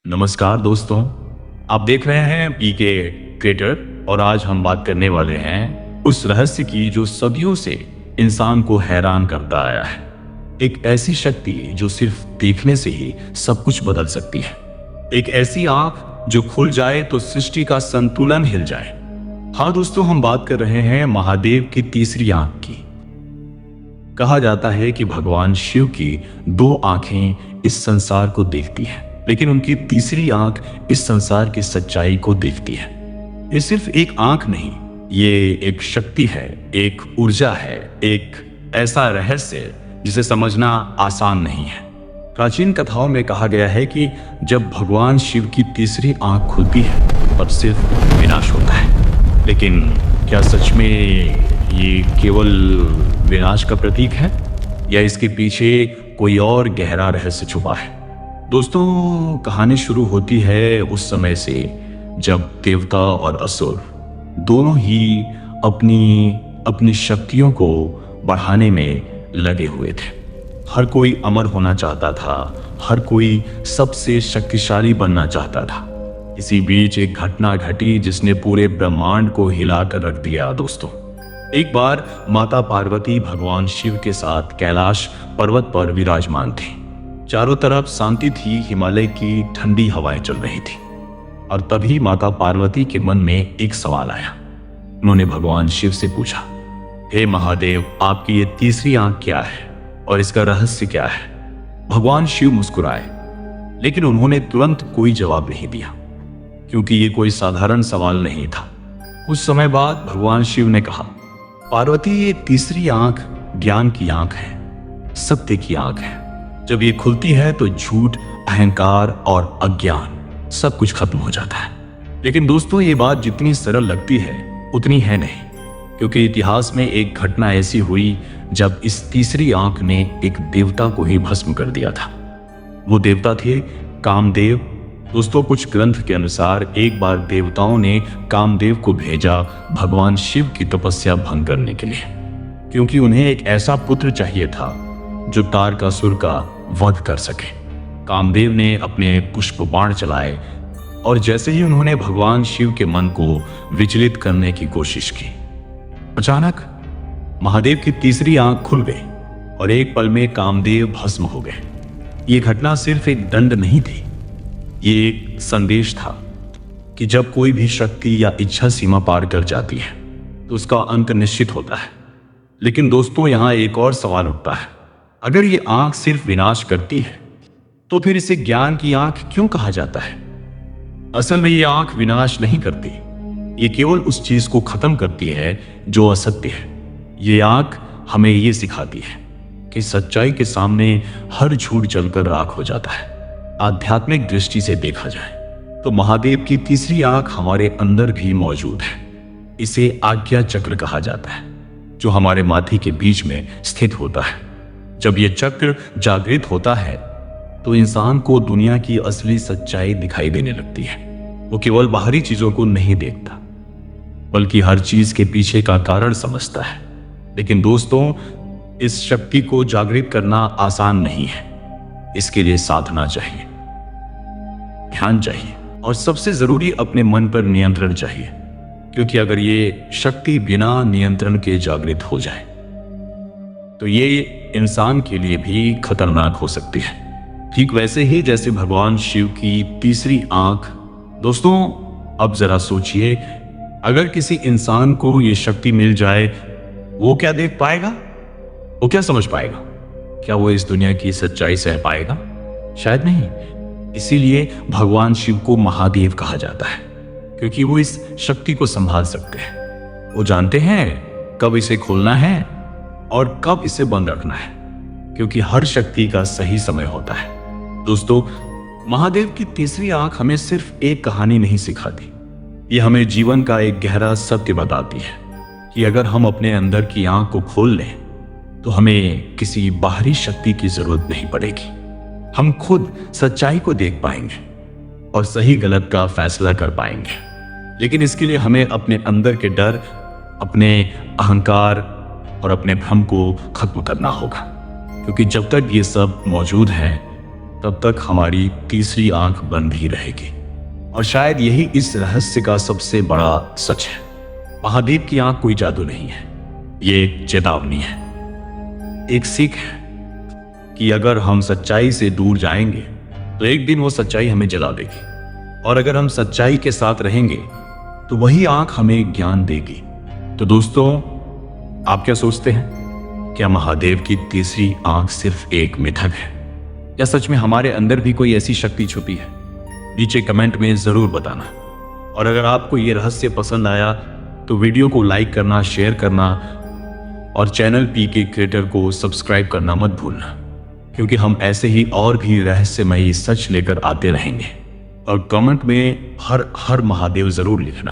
नमस्कार दोस्तों, आप देख रहे हैं पीके क्रिएटर और आज हम बात करने वाले हैं उस रहस्य की जो सदियों से इंसान को हैरान करता आया है। एक ऐसी शक्ति जो सिर्फ देखने से ही सब कुछ बदल सकती है। एक ऐसी आंख जो खुल जाए तो सृष्टि का संतुलन हिल जाए। हाँ दोस्तों, हम बात कर रहे हैं महादेव की तीसरी आंख की। कहा जाता है कि भगवान शिव की दो आंखें इस संसार को देखती हैं, लेकिन उनकी तीसरी आंख इस संसार की सच्चाई को देखती है। ये सिर्फ एक आंख नहीं, ये एक शक्ति है, एक ऊर्जा है, एक ऐसा रहस्य जिसे समझना आसान नहीं है। प्राचीन कथाओं में कहा गया है कि जब भगवान शिव की तीसरी आंख खुलती है तब सिर्फ विनाश होता है। लेकिन क्या सच में ये केवल विनाश का प्रतीक है या इसके पीछे कोई और गहरा रहस्य छुपा है? दोस्तों, कहानी शुरू होती है उस समय से जब देवता और असुर दोनों ही अपनी शक्तियों को बढ़ाने में लगे हुए थे। हर कोई अमर होना चाहता था, हर कोई सबसे शक्तिशाली बनना चाहता था। इसी बीच एक घटना घटी जिसने पूरे ब्रह्मांड को हिलाकर रख दिया। दोस्तों, एक बार माता पार्वती भगवान शिव के साथ कैलाश पर्वत पर विराजमान थी। चारों तरफ शांति थी, हिमालय की ठंडी हवाएं चल रही थी। और तभी माता पार्वती के मन में एक सवाल आया। उन्होंने भगवान शिव से पूछा, हे महादेव, आपकी ये तीसरी आंख क्या है और इसका रहस्य क्या है? भगवान शिव मुस्कुराए, लेकिन उन्होंने तुरंत कोई जवाब नहीं दिया, क्योंकि ये कोई साधारण सवाल नहीं था। कुछ समय बाद भगवान शिव ने कहा, पार्वती, ये तीसरी आंख ज्ञान की आंख है, सत्य की आंख है। जब ये खुलती है तो झूठ, अहंकार और अज्ञान सब कुछ खत्म हो जाता है। लेकिन दोस्तों, ये बात जितनी सरल लगती है उतनी है नहीं, क्योंकि इतिहास में एक घटना ऐसी हुई जब इस तीसरी आंख ने एक देवता को ही भस्म कर दिया था। वो देवता थे कामदेव। दोस्तों, कुछ ग्रंथ के अनुसार एक बार देवताओं ने कामदेव को भेजा भगवान शिव की तपस्या भंग करने के लिए, क्योंकि उन्हें एक ऐसा पुत्र चाहिए था जो तारकासुर का वध कर सके। कामदेव ने अपने पुष्प बाण चलाए और जैसे ही उन्होंने भगवान शिव के मन को विचलित करने की कोशिश की, अचानक महादेव की तीसरी आंख खुल गई और एक पल में कामदेव भस्म हो गए। ये घटना सिर्फ एक दंड नहीं थी, ये एक संदेश था कि जब कोई भी शक्ति या इच्छा सीमा पार कर जाती है तो उसका अंत निश्चित होता है। लेकिन दोस्तों, यहां एक और सवाल उठता है, अगर ये आंख सिर्फ विनाश करती है तो फिर इसे ज्ञान की आंख क्यों कहा जाता है? असल में ये आंख विनाश नहीं करती, ये केवल उस चीज को खत्म करती है जो असत्य है। ये आंख हमें ये सिखाती है कि सच्चाई के सामने हर झूठ जलकर राख हो जाता है। आध्यात्मिक दृष्टि से देखा जाए तो महादेव की तीसरी आंख हमारे अंदर भी मौजूद है। इसे आज्ञा चक्र कहा जाता है, जो हमारे माथे के बीच में स्थित होता है। जब ये चक्र जागृत होता है तो इंसान को दुनिया की असली सच्चाई दिखाई देने लगती है। वो केवल बाहरी चीजों को नहीं देखता, बल्कि हर चीज के पीछे का कारण समझता है। लेकिन दोस्तों, इस शक्ति को जागृत करना आसान नहीं है। इसके लिए साधना चाहिए, ध्यान चाहिए और सबसे जरूरी अपने मन पर नियंत्रण चाहिए, क्योंकि अगर ये शक्ति बिना नियंत्रण के जागृत हो जाए तो ये इंसान के लिए भी खतरनाक हो सकती है, ठीक वैसे ही जैसे भगवान शिव की तीसरी आंख। दोस्तों, अब जरा सोचिए, अगर किसी इंसान को ये शक्ति मिल जाए, वो क्या देख पाएगा? वो क्या समझ पाएगा? क्या वो इस दुनिया की सच्चाई सह पाएगा? शायद नहीं। इसीलिए भगवान शिव को महादेव कहा जाता है, क्योंकि वो इस शक्ति को संभाल सकते हैं। वो जानते हैं कब इसे खोलना है और कब इसे बंद रखना है, क्योंकि हर शक्ति का सही समय होता है। दोस्तों, महादेव की तीसरी आंख हमें सिर्फ एक कहानी नहीं सिखाती, ये हमें जीवन का एक गहरा सत्य बताती है कि अगर हम अपने अंदर की आंख को खोल लें तो हमें किसी बाहरी शक्ति की जरूरत नहीं पड़ेगी। हम खुद सच्चाई को देख पाएंगे और सही गलत का फैसला कर पाएंगे। लेकिन इसके लिए हमें अपने अंदर के डर, अपने अहंकार और अपने भ्रम को खत्म करना होगा, क्योंकि जब तक ये सब मौजूद है तब तक हमारी तीसरी आंख बंद ही रहेगी। और शायद यही इस रहस्य का सबसे बड़ा सच है। महादेव की आंख कोई जादू नहीं है, ये एक चेतावनी है, एक सीख है कि अगर हम सच्चाई से दूर जाएंगे तो एक दिन वो सच्चाई हमें जला देगी, और अगर हम सच्चाई के साथ रहेंगे तो वही आंख हमें ज्ञान देगी। तो दोस्तों, आप क्या सोचते हैं? क्या महादेव की तीसरी आंख सिर्फ एक मिथक है, या सच में हमारे अंदर भी कोई ऐसी शक्ति छुपी है? नीचे कमेंट में जरूर बताना। और अगर आपको ये रहस्य पसंद आया तो वीडियो को लाइक करना, शेयर करना और चैनल पीके क्रिएटर को सब्सक्राइब करना मत भूलना, क्योंकि हम ऐसे ही और भी रहस्यमयी सच लेकर आते रहेंगे। और कमेंट में हर हर महादेव जरूर लिखना।